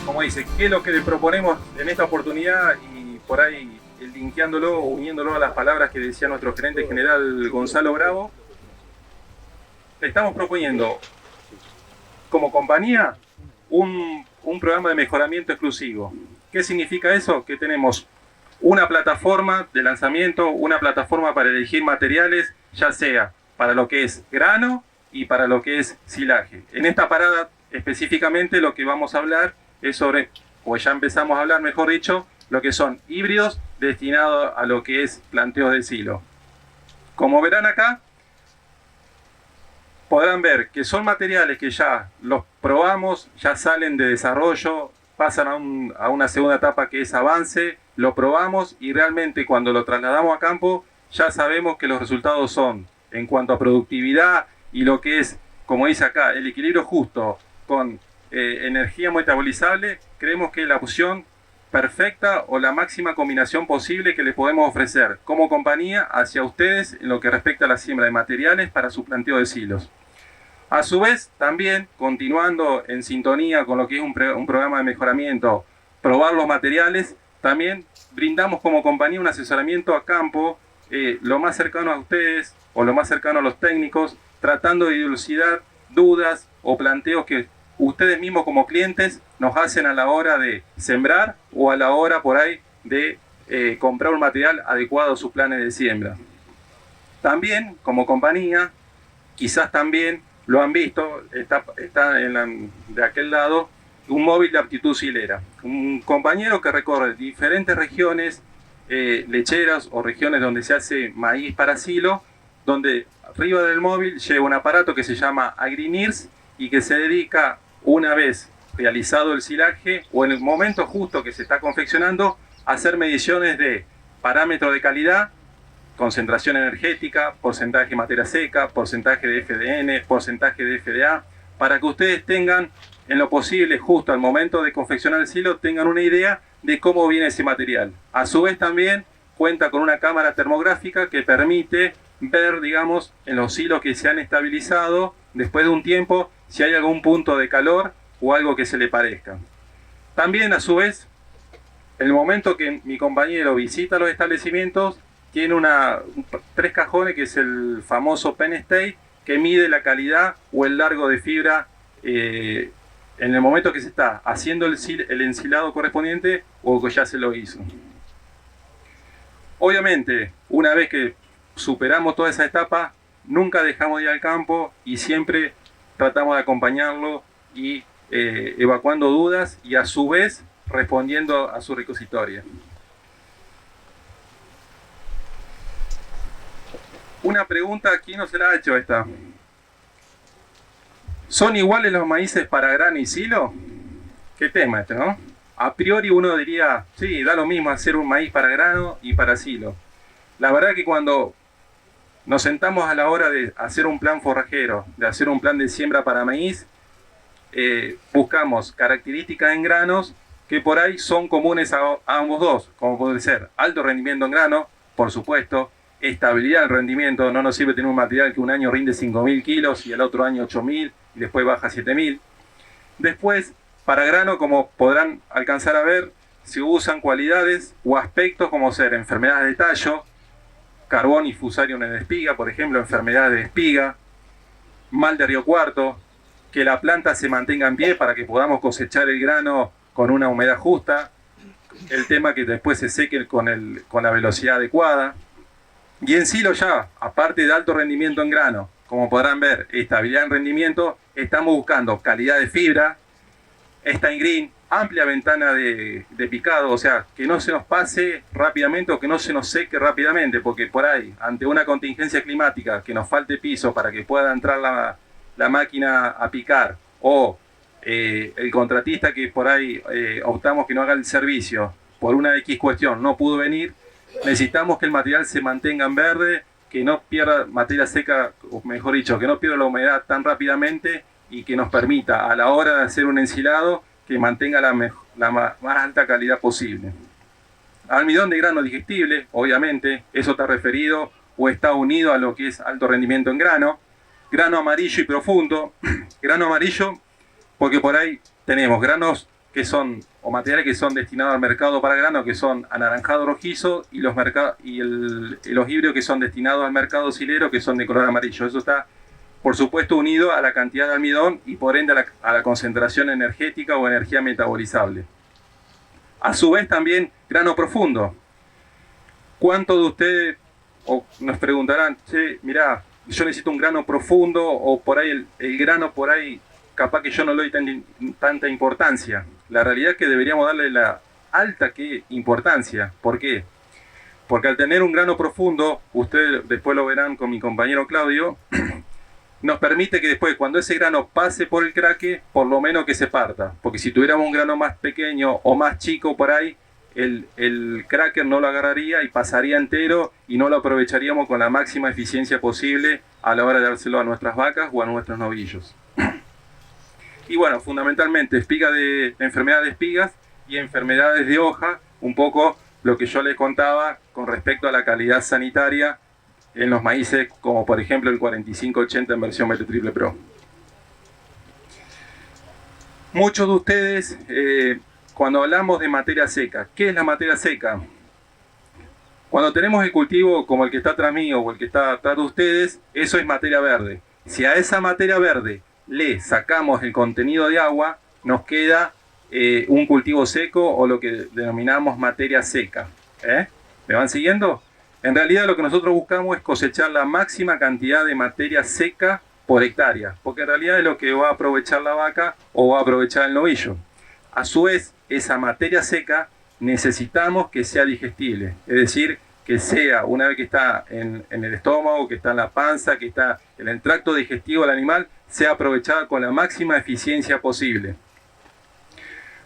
como dice, qué es lo que le proponemos en esta oportunidad y por ahí linkeándolo, uniéndolo a las palabras que decía nuestro gerente general Gonzalo Bravo, le estamos proponiendo como compañía un programa de mejoramiento exclusivo. ¿Qué significa eso? Que tenemos una plataforma de lanzamiento, una plataforma para elegir materiales, ya sea para lo que es grano y para lo que es silaje. En esta parada específicamente lo que vamos a hablar es sobre, o ya empezamos a hablar, mejor dicho, lo que son híbridos destinados a lo que es planteos de silo. Como verán acá, podrán ver que son materiales que ya los probamos, ya salen de desarrollo, pasan a una segunda etapa que es avance, lo probamos y realmente cuando lo trasladamos a campo ya sabemos que los resultados son, en cuanto a productividad y lo que es, como dice acá, el equilibrio justo con energía metabolizable, creemos que es la opción perfecta o la máxima combinación posible que le podemos ofrecer como compañía hacia ustedes en lo que respecta a la siembra de materiales para su planteo de silos. A su vez, también, continuando en sintonía con lo que es un programa de mejoramiento, probar los materiales, también brindamos como compañía un asesoramiento a campo, lo más cercano a ustedes o lo más cercano a los técnicos, tratando de dilucidar dudas o planteos que ustedes mismos como clientes nos hacen a la hora de sembrar o a la hora por ahí de comprar un material adecuado a sus planes de siembra. También, como compañía, quizás también lo han visto, está de aquel lado, un móvil de aptitud silera. Un compañero que recorre diferentes regiones lecheras o regiones donde se hace maíz para silo, donde arriba del móvil lleva un aparato que se llama AgriNIRS y que se dedica, una vez realizado el silaje o en el momento justo que se está confeccionando, a hacer mediciones de parámetros de calidad, concentración energética, porcentaje de materia seca, porcentaje de FDN, porcentaje de FDA, para que ustedes tengan, en lo posible, justo al momento de confeccionar el silo, tengan una idea de cómo viene ese material. A su vez también cuenta con una cámara termográfica que permite ver, digamos, en los silos que se han estabilizado, después de un tiempo, si hay algún punto de calor o algo que se le parezca. También, a su vez, en el momento que mi compañero visita los establecimientos, tiene 3 cajones, que es el famoso Penn State, que mide la calidad o el largo de fibra en el momento que se está haciendo el ensilado correspondiente o que ya se lo hizo. Obviamente, una vez que superamos toda esa etapa, nunca dejamos de ir al campo y siempre tratamos de acompañarlo y evacuando dudas y a su vez respondiendo a su requisitoria. Una pregunta, ¿quién no se la ha hecho esta? ¿Son iguales los maíces para grano y silo? ¿Qué tema este, no? A priori uno diría, sí, da lo mismo hacer un maíz para grano y para silo. La verdad que cuando nos sentamos a la hora de hacer un plan forrajero, de hacer un plan de siembra para maíz, buscamos características en granos que por ahí son comunes a ambos dos, como puede ser alto rendimiento en grano, por supuesto, estabilidad del rendimiento. No nos sirve tener un material que un año rinde 5.000 kilos y el otro año 8.000 y después baja 7.000. Después, para grano, como podrán alcanzar a ver, se usan cualidades o aspectos como ser enfermedades de tallo, carbón y fusarium en espiga, por ejemplo, enfermedades de espiga, mal de Río Cuarto, que la planta se mantenga en pie para que podamos cosechar el grano con una humedad justa, el tema que después se seque con la velocidad adecuada. Y en silo ya, aparte de alto rendimiento en grano, como podrán ver, estabilidad en rendimiento, estamos buscando calidad de fibra, Stein Green, amplia ventana de picado, o sea, que no se nos pase rápidamente o que no se nos seque rápidamente, porque por ahí, ante una contingencia climática, que nos falte piso para que pueda entrar la máquina a picar, o el contratista que por ahí optamos que no haga el servicio, por una X cuestión no pudo venir, necesitamos que el material se mantenga en verde, que no pierda materia seca, o mejor dicho, que no pierda la humedad tan rápidamente y que nos permita a la hora de hacer un ensilado que mantenga la más alta calidad posible. Almidón de grano digestible, obviamente, eso está referido o está unido a lo que es alto rendimiento en grano. Grano amarillo y profundo. Grano amarillo porque por ahí tenemos granos que son, o materiales que son destinados al mercado para grano, que son anaranjado rojizo, y los híbridos que son destinados al mercado silero, que son de color amarillo. Eso está, por supuesto, unido a la cantidad de almidón y por ende a la concentración energética o energía metabolizable. A su vez también grano profundo. ¿Cuántos de ustedes nos preguntarán, che, mirá, yo necesito un grano profundo, o por ahí el grano por ahí capaz que yo no le doy tanta importancia? La realidad es que deberíamos darle la alta importancia. ¿Por qué? Porque al tener un grano profundo, ustedes después lo verán con mi compañero Claudio, nos permite que después, cuando ese grano pase por el craque, por lo menos que se parta. Porque si tuviéramos un grano más pequeño o más chico por ahí, el cracker no lo agarraría y pasaría entero y no lo aprovecharíamos con la máxima eficiencia posible a la hora de dárselo a nuestras vacas o a nuestros novillos. Y bueno, fundamentalmente enfermedades de espigas y enfermedades de hoja, un poco lo que yo les contaba con respecto a la calidad sanitaria en los maíces, como por ejemplo el 4580 en versión BT Triple Pro. Muchos de ustedes, cuando hablamos de materia seca, ¿qué es la materia seca? Cuando tenemos el cultivo como el que está atrás mío o el que está atrás de ustedes, eso es materia verde. Si a esa materia verde le sacamos el contenido de agua, nos queda un cultivo seco o lo que denominamos materia seca. ¿Me van siguiendo? En realidad lo que nosotros buscamos es cosechar la máxima cantidad de materia seca por hectárea, porque en realidad es lo que va a aprovechar la vaca o va a aprovechar el novillo. A su vez, esa materia seca necesitamos que sea digestible, es decir, que sea, una vez que está en el estómago, que está en la panza, que está en el tracto digestivo del animal, sea aprovechada con la máxima eficiencia posible.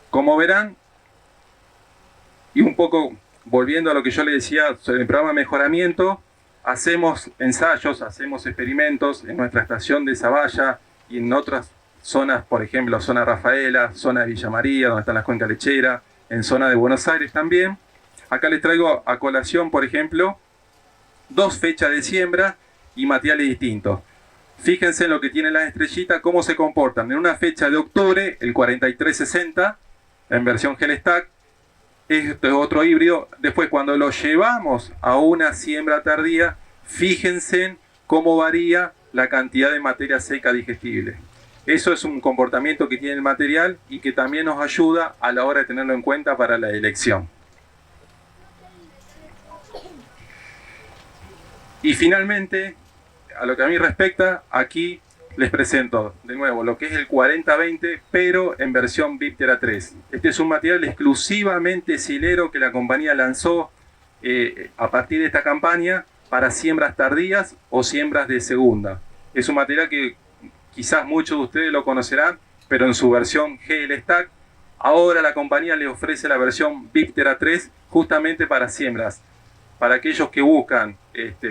Como verán, y un poco volviendo a lo que yo les decía sobre el programa de mejoramiento, hacemos ensayos, hacemos experimentos en nuestra estación de Zavalla y en otras zonas, por ejemplo, zona Rafaela, zona de Villa María, donde están las cuencas lecheras, en zona de Buenos Aires también. Acá les traigo a colación, por ejemplo, 2 fechas de siembra y materiales distintos. Fíjense en lo que tienen las estrellitas, cómo se comportan. En una fecha de octubre, el 4360, en versión gel stack, este es otro híbrido. Después, cuando lo llevamos a una siembra tardía, fíjense cómo varía la cantidad de materia seca digestible. Eso es un comportamiento que tiene el material y que también nos ayuda a la hora de tenerlo en cuenta para la elección. Y finalmente, a lo que a mí respecta, aquí les presento de nuevo lo que es el 4020, pero en versión Viptera 3. Este es un material exclusivamente silero que la compañía lanzó a partir de esta campaña para siembras tardías o siembras de segunda. Es un material que quizás muchos de ustedes lo conocerán, pero en su versión GL Stack. Ahora la compañía le ofrece la versión Viptera 3 justamente para siembras. Para aquellos que buscan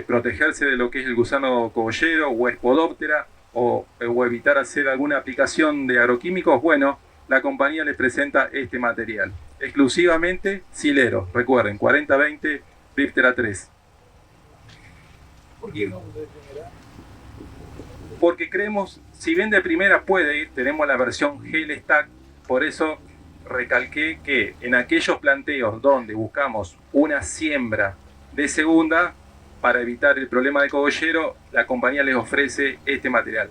protegerse de lo que es el gusano cogollero o Spodoptera, o evitar hacer alguna aplicación de agroquímicos, bueno, la compañía les presenta este material. Exclusivamente silero, recuerden, 4020 Viptera 3. Porque creemos, si bien de primera puede ir, tenemos la versión Gel Stack, por eso recalqué que en aquellos planteos donde buscamos una siembra de segunda, para evitar el problema de cogollero, la compañía les ofrece este material.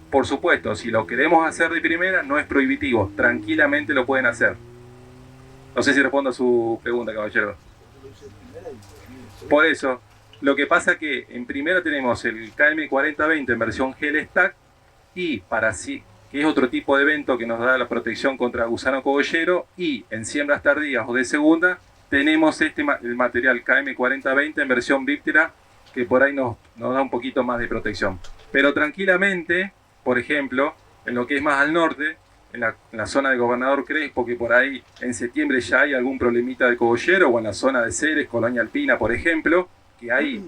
Por supuesto, si lo queremos hacer de primera, no es prohibitivo, tranquilamente lo pueden hacer. No sé si respondo a su pregunta, caballero. Por eso, lo que pasa es que en primera tenemos el KM4020 en versión Gel Stack, y para sí, que es otro tipo de evento que nos da la protección contra gusano cogollero, y en siembras tardías o de segunda, tenemos el material KM4020 en versión Viptera, que por ahí nos da un poquito más de protección. Pero tranquilamente, por ejemplo, en lo que es más al norte, en la zona de Gobernador Crespo, que por ahí en septiembre ya hay algún problemita de cogollero, o en la zona de Ceres, Colonia Alpina, por ejemplo, que ahí,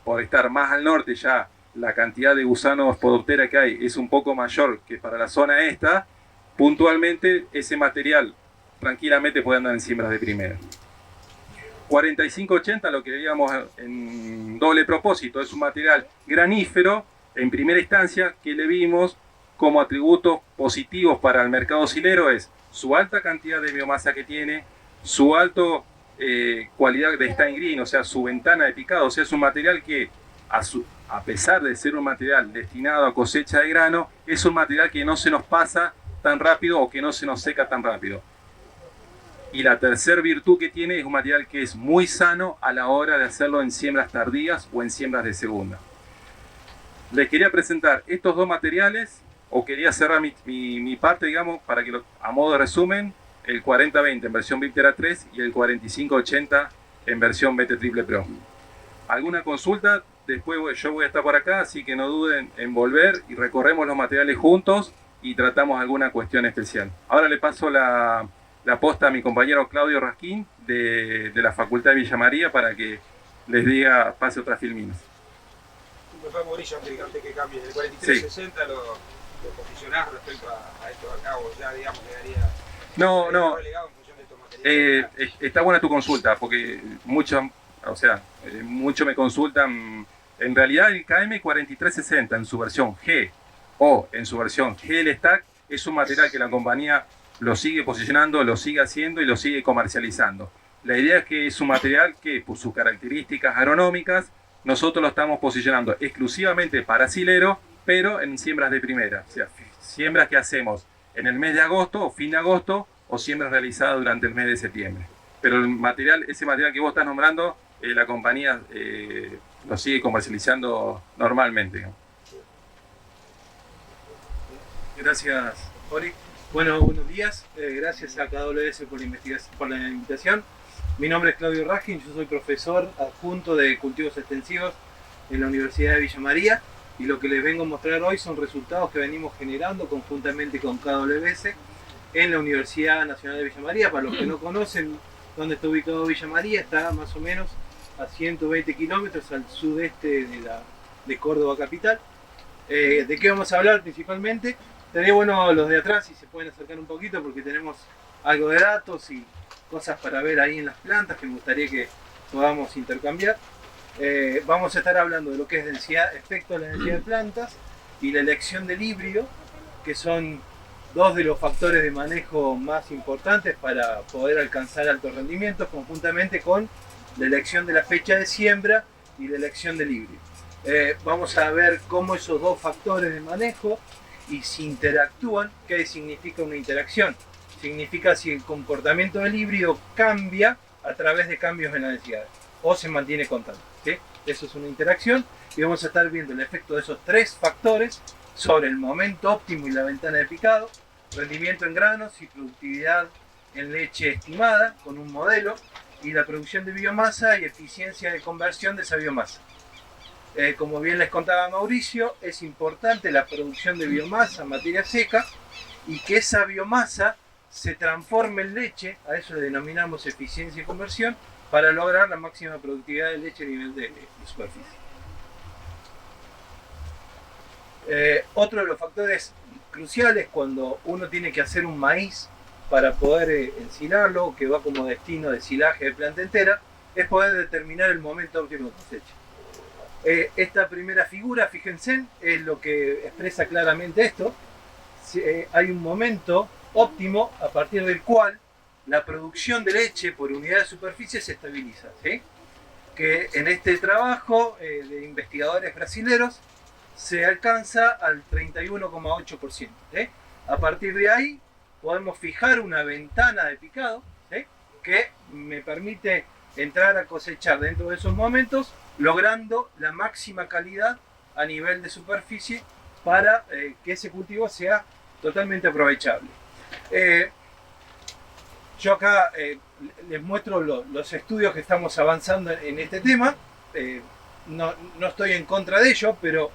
por estar más al norte, ya la cantidad de gusanos Spodoptera que hay es un poco mayor que para la zona esta. Puntualmente, ese material tranquilamente puede andar en siembras de primera. 4580, lo que veíamos en doble propósito, es un material granífero en primera instancia que le vimos como atributos positivos para el mercado silero, es su alta cantidad de biomasa que tiene, su alto cualidad de stand green, o sea, su ventana de picado, o sea, es un material que a pesar de ser un material destinado a cosecha de grano, es un material que no se nos pasa tan rápido o que no se nos seca tan rápido. Y la tercera virtud que tiene es un material que es muy sano a la hora de hacerlo en siembras tardías o en siembras de segunda. Les quería presentar estos dos materiales, o quería cerrar mi parte, digamos, para que a modo de resumen, el 4020 en versión Viptera 3 y el 4580 en versión BT Triple Pro. ¿Alguna consulta? Después yo voy a estar por acá, así que no duden en volver y recorremos los materiales juntos y tratamos alguna cuestión especial. Ahora le paso la posta a mi compañero Claudio Rasquín de la Facultad de Villa María para que les diga, pase otras filminas. Me fue Mauricio antes que cambie del 4360, sí. lo posicionás respecto a esto de acá, o ya digamos quedaría relegado en función de estos materiales. Está buena tu consulta, porque muchos me consultan. En realidad el KM4360 en su versión G o en su versión GL Stack es un material que la compañía lo sigue posicionando, lo sigue haciendo y lo sigue comercializando. La idea es que es un material que, por sus características agronómicas, nosotros lo estamos posicionando exclusivamente para silero, pero en siembras de primera. O sea, siembras que hacemos en el mes de agosto o fin de agosto, o siembras realizadas durante el mes de septiembre. Pero ese material que vos estás nombrando, la compañía lo sigue comercializando normalmente. Gracias, Ori. Bueno, buenos días. Gracias a KWS por la invitación. Mi nombre es Claudio Raskin, yo soy profesor adjunto de cultivos extensivos en la Universidad de Villa María, y lo que les vengo a mostrar hoy son resultados que venimos generando conjuntamente con KWS en la Universidad Nacional de Villa María. Para los que no conocen dónde está ubicado Villa María, está más o menos a 120 kilómetros al sudeste de Córdoba capital. ¿De qué vamos a hablar principalmente? Estaría bueno los de atrás si se pueden acercar un poquito, porque tenemos algo de datos y cosas para ver ahí en las plantas que me gustaría que podamos intercambiar. Vamos a estar hablando de lo que es densidad, efecto de la densidad de plantas y la elección del híbrido, que son dos de los factores de manejo más importantes para poder alcanzar altos rendimientos, conjuntamente con la elección de la fecha de siembra y la elección del híbrido. Vamos a ver cómo esos dos factores de manejo y si interactúan. ¿Qué significa una interacción? Significa si el comportamiento del híbrido cambia a través de cambios en la densidad o se mantiene constante, ¿sí? Eso es una interacción, y vamos a estar viendo el efecto de esos tres factores sobre el momento óptimo y la ventana de picado, rendimiento en granos y productividad en leche estimada con un modelo, y la producción de biomasa y eficiencia de conversión de esa biomasa. Como bien les contaba Mauricio, es importante la producción de biomasa en materia seca y que esa biomasa se transforme en leche. A eso le denominamos eficiencia y conversión, para lograr la máxima productividad de leche a nivel de superficie. Otro de los factores cruciales cuando uno tiene que hacer un maíz para poder ensilarlo, que va como destino de silaje de planta entera, es poder determinar el momento óptimo de cosecha. Esta primera figura, fíjense, es lo que expresa claramente esto. Hay un momento óptimo a partir del cual la producción de leche por unidad de superficie se estabiliza, ¿sí? Que en este trabajo de investigadores brasileños se alcanza al 31,8%. A partir de ahí podemos fijar una ventana de picado, ¿sí?, que me permite entrar a cosechar dentro de esos momentos, logrando la máxima calidad a nivel de superficie para que ese cultivo sea totalmente aprovechable. Yo acá les muestro los estudios que estamos avanzando en este tema. No estoy en contra de ello, pero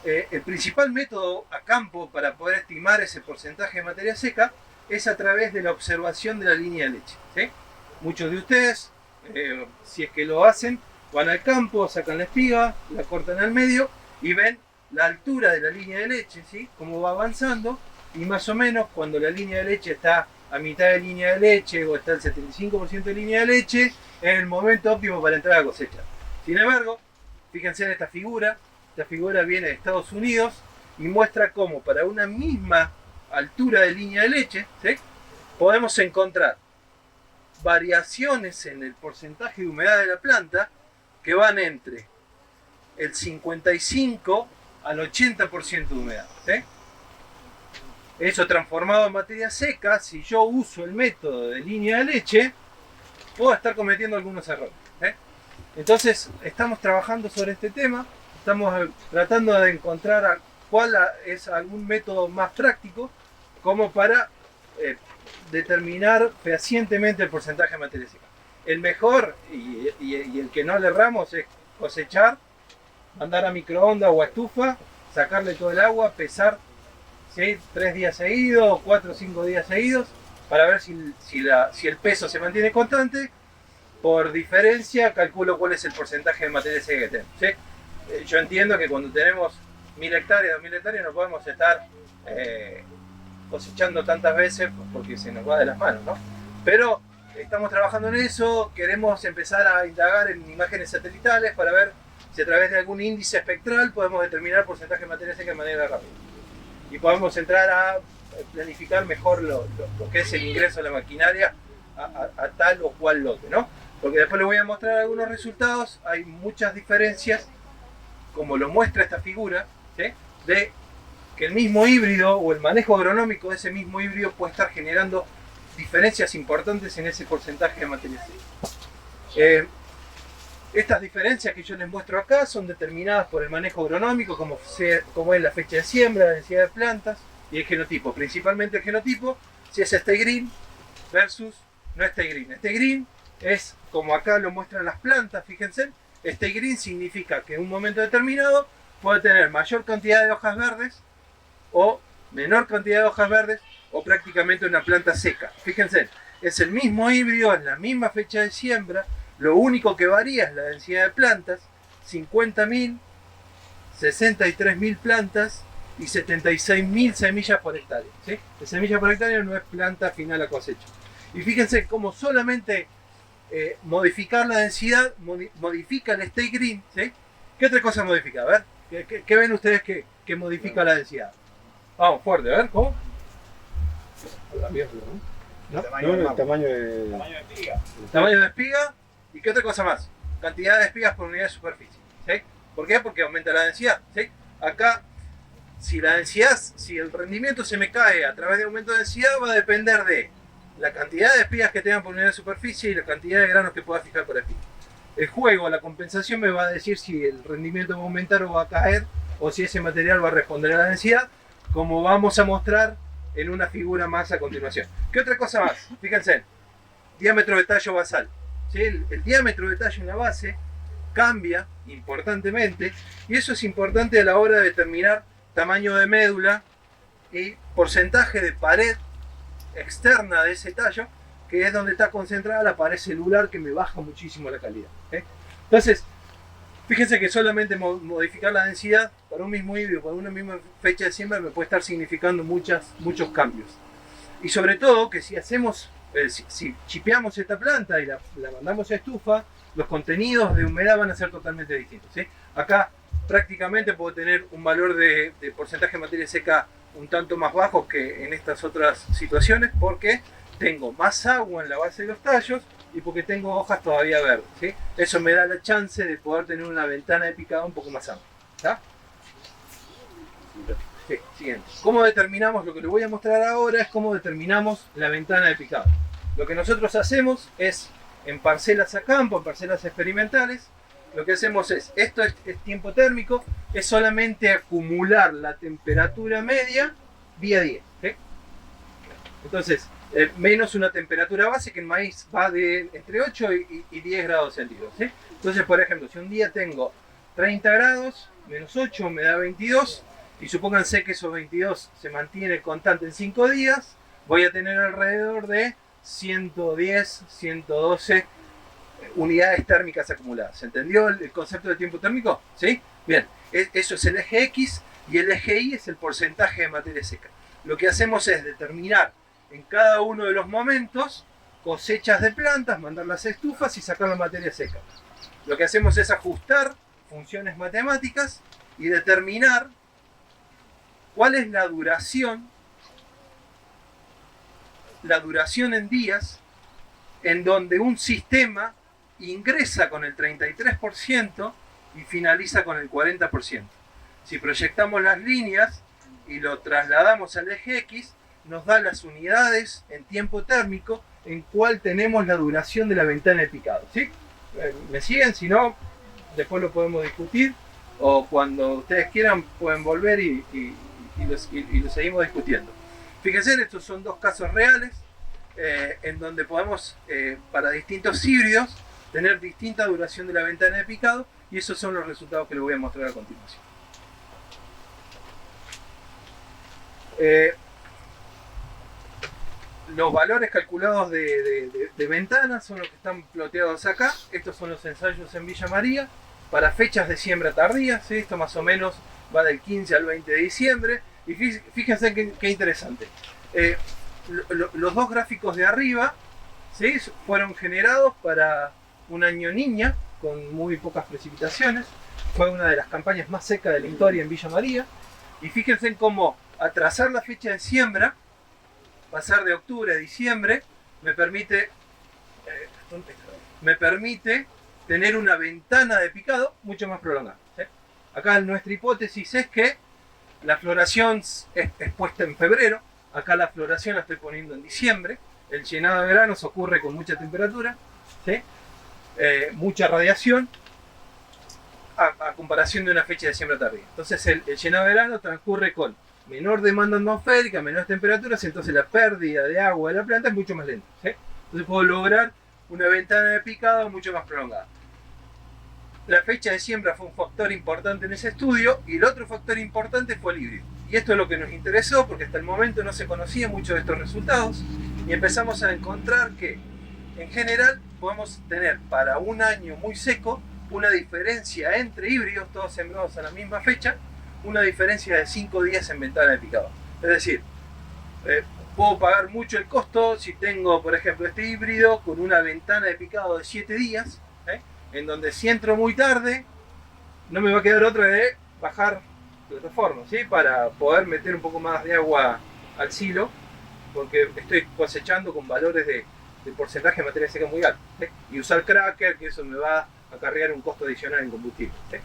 el principal método a campo para poder estimar ese porcentaje de materia seca es a través de la observación de la línea de leche, ¿sí? Muchos de ustedes, si es que lo hacen, van al campo, sacan la espiga, la cortan al medio y ven la altura de la línea de leche, ¿sí?, cómo va avanzando, y más o menos cuando la línea de leche está a mitad de línea de leche o está el 75% de línea de leche, es el momento óptimo para entrar a cosecha. Sin embargo, fíjense en esta figura viene de Estados Unidos y muestra cómo para una misma altura de línea de leche, ¿sí?, podemos encontrar variaciones en el porcentaje de humedad de la planta que van entre el 55 al 80% de humedad. ¿Sí? Eso transformado en materia seca, si yo uso el método de línea de leche, puedo estar cometiendo algunos errores. Entonces, estamos trabajando sobre este tema, estamos tratando de encontrar cuál es algún método más práctico como para determinar fehacientemente el porcentaje de materia seca. El mejor y el que no le erramos es cosechar, mandar a microondas o a estufa, sacarle todo el agua, pesar, ¿sí?, 3 días seguidos, 4 o 5 días seguidos, para ver si el peso se mantiene constante. Por diferencia, calculo cuál es el porcentaje de materia seca que tenemos. ¿Sí? Yo entiendo que cuando tenemos 1000 hectáreas, 2000 hectáreas, no podemos estar cosechando tantas veces porque se nos va de las manos, ¿no? Pero estamos trabajando en eso, queremos empezar a indagar en imágenes satelitales para ver si a través de algún índice espectral podemos determinar el porcentaje de materia seca de manera rápida. Y podemos entrar a planificar mejor lo que es el ingreso de la maquinaria a tal o cual lote, ¿no? Porque después les voy a mostrar algunos resultados, hay muchas diferencias, como lo muestra esta figura, ¿sí?, de que el mismo híbrido o el manejo agronómico de ese mismo híbrido puede estar generando diferencias importantes en ese porcentaje de materia seca. Estas diferencias que yo les muestro acá son determinadas por el manejo agronómico, como es la fecha de siembra, la densidad de plantas y el genotipo. Principalmente el genotipo, si es stay green versus no stay green. Stay green es como acá lo muestran las plantas, fíjense. Stay green significa que en un momento determinado puede tener mayor cantidad de hojas verdes o menor cantidad de hojas verdes o prácticamente una planta seca. Fíjense, es el mismo híbrido, es la misma fecha de siembra. Lo único que varía es la densidad de plantas, 50.000, 63.000 plantas y 76.000 semillas por hectárea. ¿Sí? La semilla por hectárea no es planta final a cosecha. Y fíjense cómo solamente modificar la densidad modifica el stay green. ¿Sí? ¿Qué otra cosa modifica? A ver, ¿qué ven ustedes que modifica la densidad? Vamos, fuerte, a ver, ¿cómo? El tamaño de espiga. El tamaño de espiga. ¿Y qué otra cosa más? Cantidad de espigas por unidad de superficie. ¿Sí? ¿Por qué? Porque aumenta la densidad. ¿Sí? Acá, si el rendimiento se me cae a través de aumento de densidad, va a depender de la cantidad de espigas que tengan por unidad de superficie y la cantidad de granos que pueda fijar por espiga. El juego, la compensación me va a decir si el rendimiento va a aumentar o va a caer, o si ese material va a responder a la densidad, como vamos a mostrar en una figura más a continuación. ¿Qué otra cosa más? Fíjense, diámetro de tallo basal. ¿Sí? El diámetro de tallo en la base cambia importantemente y eso es importante a la hora de determinar tamaño de médula y porcentaje de pared externa de ese tallo, que es donde está concentrada la pared celular, que me baja muchísimo la calidad. Entonces, fíjense que solamente modificar la densidad para un mismo híbrido, para una misma fecha de siembra, me puede estar significando muchos cambios. Y sobre todo que si hacemos si chipeamos esta planta y la mandamos a estufa, los contenidos de humedad van a ser totalmente distintos. ¿Sí? Acá prácticamente puedo tener un valor de porcentaje de materia seca un tanto más bajo que en estas otras situaciones, porque tengo más agua en la base de los tallos y porque tengo hojas todavía verdes. ¿Sí? Eso me da la chance de poder tener una ventana de picado un poco más amplia. ¿Está? Sí, siguiente. ¿Cómo determinamos? Lo que les voy a mostrar ahora es cómo determinamos la ventana de picado. Lo que nosotros hacemos es, en parcelas a campo, en parcelas experimentales, lo que hacemos es, esto es tiempo térmico, es solamente acumular la temperatura media día 10. ¿Sí? Entonces, menos una temperatura base, que en maíz va de entre 8 y 10 grados centígrados. ¿Sí? Entonces, por ejemplo, si un día tengo 30 grados, menos 8 me da 22, y supónganse que esos 22 se mantiene constante en 5 días, voy a tener alrededor de 110, 112 unidades térmicas acumuladas. ¿Se entendió el concepto de tiempo térmico? ¿Sí? Bien, eso es el eje X y el eje Y es el porcentaje de materia seca. Lo que hacemos es determinar en cada uno de los momentos cosechas de plantas, mandarlas a estufas y sacar la materia seca. Lo que hacemos es ajustar funciones matemáticas y determinar cuál es la duración la duración en días, en donde un sistema ingresa con el 33% y finaliza con el 40%. Si proyectamos las líneas y lo trasladamos al eje X, nos da las unidades en tiempo térmico en cual tenemos la duración de la ventana de picado. ¿Sí? ¿Me siguen? Si no, después lo podemos discutir, o cuando ustedes quieran pueden volver y lo seguimos discutiendo. Fíjense, estos son dos casos reales en donde podemos, para distintos híbridos, tener distinta duración de la ventana de picado, y esos son los resultados que les voy a mostrar a continuación. Los valores calculados de ventanas son los que están ploteados acá. Estos son los ensayos en Villa María para fechas de siembra tardía, ¿sí? Esto más o menos va del 15 al 20 de diciembre. Y fíjense qué interesante. Los dos gráficos de arriba, ¿sí?, fueron generados para un año niña con muy pocas precipitaciones. Fue una de las campañas más secas de la historia en Villa María. Y fíjense cómo atrasar la fecha de siembra, pasar de octubre a diciembre, me permite tener una ventana de picado mucho más prolongada, ¿sí? Acá nuestra hipótesis es que la floración es puesta en febrero. Acá la floración la estoy poniendo en diciembre. El llenado de granos ocurre con mucha temperatura, ¿sí? Mucha radiación, a comparación de una fecha de siembra tardía. Entonces el llenado de grano transcurre con menor demanda atmosférica, menores temperaturas, entonces la pérdida de agua de la planta es mucho más lenta, ¿sí? Entonces puedo lograr una ventana de picado mucho más prolongada. La fecha de siembra fue un factor importante en ese estudio, y el otro factor importante fue el híbrido. Y esto es lo que nos interesó, porque hasta el momento no se conocía mucho de estos resultados, y empezamos a encontrar que en general podemos tener para un año muy seco una diferencia entre híbridos, todos sembrados a la misma fecha, una diferencia de 5 días en ventana de picado. Es decir, puedo pagar mucho el costo si tengo, por ejemplo, este híbrido con una ventana de picado de 7 días, en donde si entro muy tarde, no me va a quedar otra de bajar plataforma, ¿sí?, para poder meter un poco más de agua al silo, porque estoy cosechando con valores de porcentaje de materia seca muy alto, ¿sí? Y usar cracker, que eso me va a acarrear un costo adicional en combustible, ¿sí?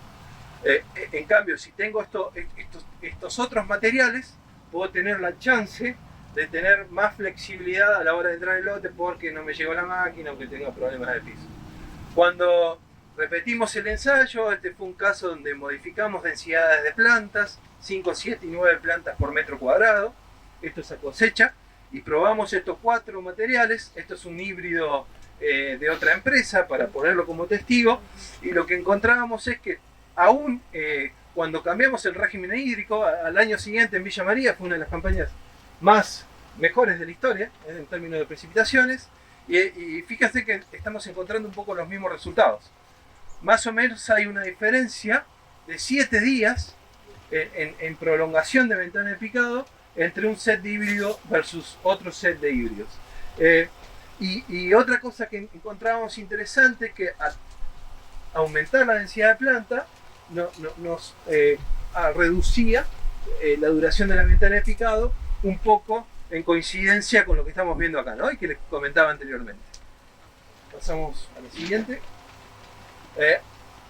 En cambio, si tengo estos otros materiales, puedo tener la chance de tener más flexibilidad a la hora de entrar en el lote, porque no me llegó la máquina o que tenga problemas de piso. Cuando repetimos el ensayo, este fue un caso donde modificamos densidades de plantas, 5, 7 y 9 plantas por metro cuadrado. Esto es a cosecha, y probamos estos 4 materiales. Esto es un híbrido de otra empresa para ponerlo como testigo, y lo que encontrábamos es que aún cuando cambiamos el régimen hídrico, al año siguiente en Villa María fue una de las campañas mejores de la historia en términos de precipitaciones, y fíjense que estamos encontrando un poco los mismos resultados. Más o menos hay una diferencia de 7 días en prolongación de ventana de picado entre un set de híbrido versus otro set de híbridos. Y otra cosa que encontrábamos interesante, que al aumentar la densidad de planta nos reducía la duración de la ventana de picado, un poco en coincidencia con lo que estamos viendo acá, ¿no?, y que les comentaba anteriormente. Pasamos a la siguiente.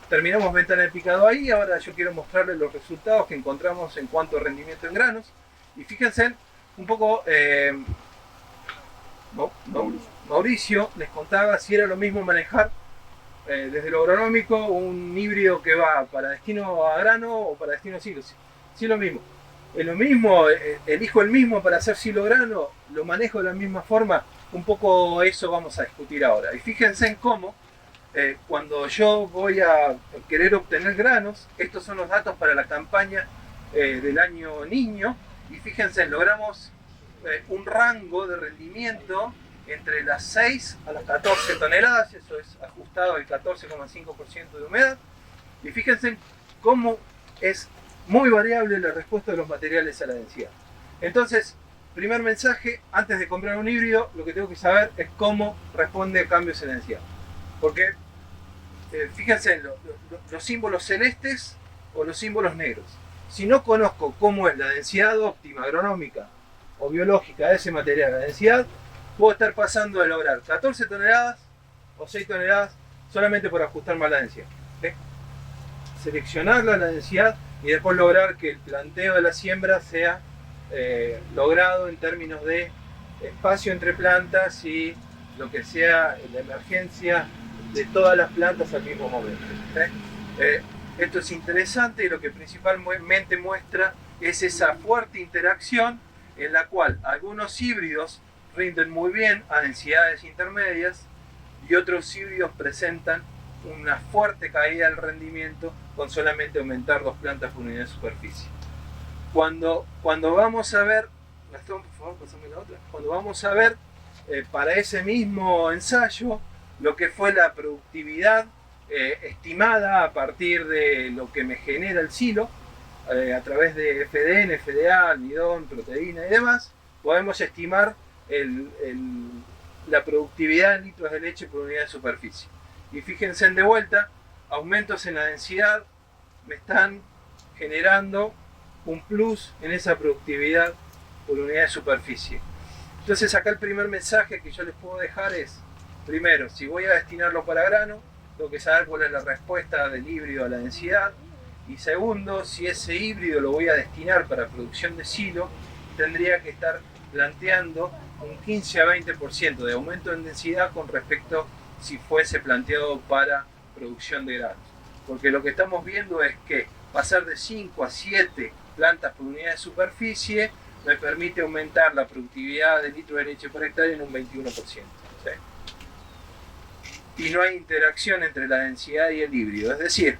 Terminamos ventana de picado ahí. Ahora yo quiero mostrarles los resultados que encontramos en cuanto a rendimiento en granos. Y fíjense un poco, Mauricio les contaba si era lo mismo manejar desde lo agronómico un híbrido que va para destino a grano o para destino a silo. Sí, lo mismo. Es lo mismo, elijo el mismo para hacer silo grano, lo manejo de la misma forma. Un poco eso vamos a discutir ahora. Y fíjense en cómo cuando yo voy a querer obtener granos, estos son los datos para la campaña del año niño, y fíjense, logramos un rango de rendimiento entre las 6 a las 14 toneladas, eso es ajustado al 14,5% de humedad, y fíjense cómo es muy variable la respuesta de los materiales a la densidad. Entonces, primer mensaje, antes de comprar un híbrido, lo que tengo que saber es cómo responde a cambios en densidad. Porque fíjense en los símbolos celestes o los símbolos negros. Si no conozco cómo es la densidad óptima agronómica o biológica de ese material, la densidad, puedo estar pasando de lograr 14 toneladas o 6 toneladas solamente por ajustar más la densidad. ¿Sí? Seleccionarla, la densidad, y después lograr que el planteo de la siembra sea logrado en términos de espacio entre plantas y lo que sea la emergencia de todas las plantas al mismo momento. ¿Sí? Esto es interesante y lo que principalmente muestra es esa fuerte interacción en la cual algunos híbridos rinden muy bien a densidades intermedias y otros híbridos presentan una fuerte caída del rendimiento con solamente aumentar 2 plantas por unidad de superficie. Cuando vamos a ver, Gastón, por favor, pasame la otra. Cuando vamos a ver para ese mismo ensayo lo que fue la productividad estimada a partir de lo que me genera el silo, a través de FDN, FDA, almidón, proteína y demás, podemos estimar la productividad en litros de leche por unidad de superficie. Y fíjense de vuelta, aumentos en la densidad me están generando un plus en esa productividad por unidad de superficie. Entonces acá el primer mensaje que yo les puedo dejar es, primero, si voy a destinarlo para grano, tengo que saber cuál es la respuesta del híbrido a la densidad. Y segundo, si ese híbrido lo voy a destinar para producción de silo, tendría que estar planteando un 15 a 20% de aumento en densidad con respecto si fuese planteado para producción de granos. Porque lo que estamos viendo es que pasar de 5 a 7 plantas por unidad de superficie me permite aumentar la productividad de litro de leche por hectárea en un 21%. ¿Sí? Y no hay interacción entre la densidad y el híbrido. Es decir,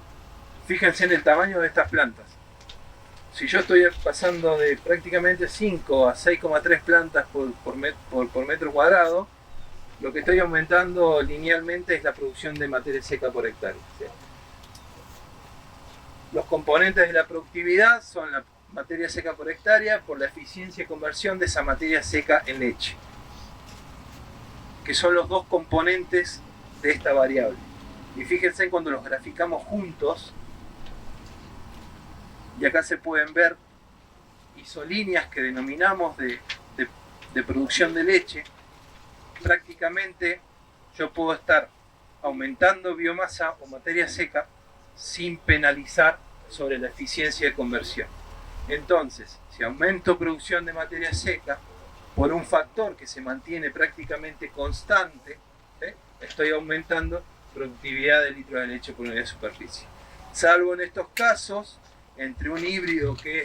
fíjense en el tamaño de estas plantas. Si yo estoy pasando de prácticamente 5 a 6,3 plantas por metro cuadrado, lo que estoy aumentando linealmente es la producción de materia seca por hectárea. ¿Sí? Los componentes de la productividad son la materia seca por hectárea por la eficiencia de conversión de esa materia seca en leche, que son los dos componentes de esta variable. Y fíjense cuando los graficamos juntos, y acá se pueden ver isolíneas que denominamos de producción de leche. Prácticamente yo puedo estar aumentando biomasa o materia seca sin penalizar sobre la eficiencia de conversión. Entonces, si aumento producción de materia seca por un factor que se mantiene prácticamente constante, estoy aumentando productividad de litro de leche por unidad de superficie. Salvo en estos casos, entre un híbrido que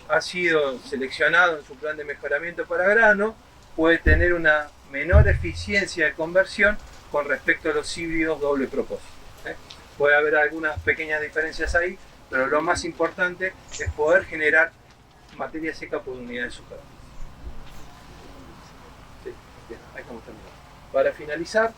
ha sido seleccionado en su plan de mejoramiento para grano, puede tener una menor eficiencia de conversión con respecto a los híbridos doble propósito. Puede haber algunas pequeñas diferencias ahí, pero lo más importante es poder generar materia seca por unidad de superficie. Sí, bien, ahí estamos terminando. Para finalizar,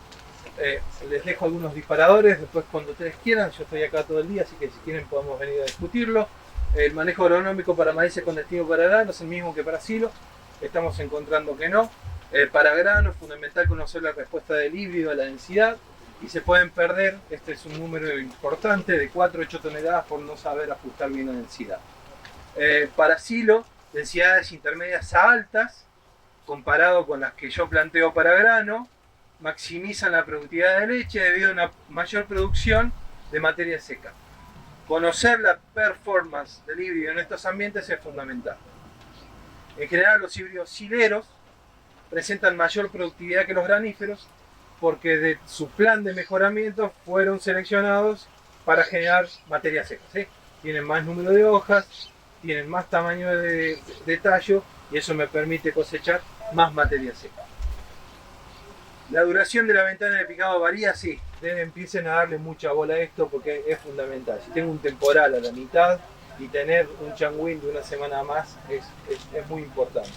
les dejo algunos disparadores, después cuando ustedes quieran, yo estoy acá todo el día, así que si quieren podemos venir a discutirlo. El manejo agronómico para maíces con destino para grano es el mismo que para silo, estamos encontrando que no. Para grano es fundamental conocer la respuesta del híbrido a la densidad y se pueden perder, este es un número importante, de 4 a 8 toneladas por no saber ajustar bien la densidad. Para silo, densidades intermedias a altas, comparado con las que yo planteo para grano, maximizan la productividad de leche debido a una mayor producción de materia seca. Conocer la performance del híbrido en estos ambientes es fundamental. En general, los híbridos sileros presentan mayor productividad que los graníferos porque de su plan de mejoramiento fueron seleccionados para generar materia seca. ¿Sí? Tienen más número de hojas, tienen más tamaño de tallo y eso me permite cosechar más materia seca. La duración de la ventana de picado varía, sí. Empiecen a darle mucha bola a esto porque es fundamental. Si tengo un temporal a la mitad y tener un changüín de una semana más es muy importante.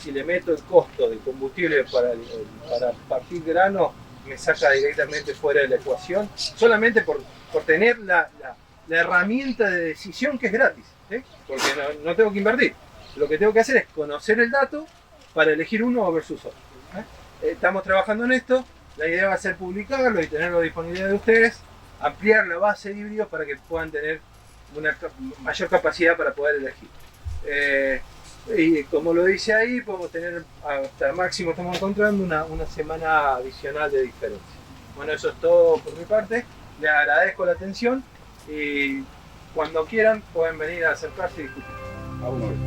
Si le meto el costo de combustible para partir grano, me saca directamente fuera de la ecuación, solamente por tener la herramienta de decisión que es gratis, ¿sí? Porque no tengo que invertir. Lo que tengo que hacer es conocer el dato para elegir uno versus otro. Estamos trabajando en esto, la idea va a ser publicarlo y tenerlo disponible de ustedes, ampliar la base de híbridos para que puedan tener una mayor capacidad para poder elegir. Y como lo dice ahí, podemos tener hasta máximo, estamos encontrando una semana adicional de diferencia. Bueno, eso es todo por mi parte. Les agradezco la atención y cuando quieran pueden venir a acercarse y discutir.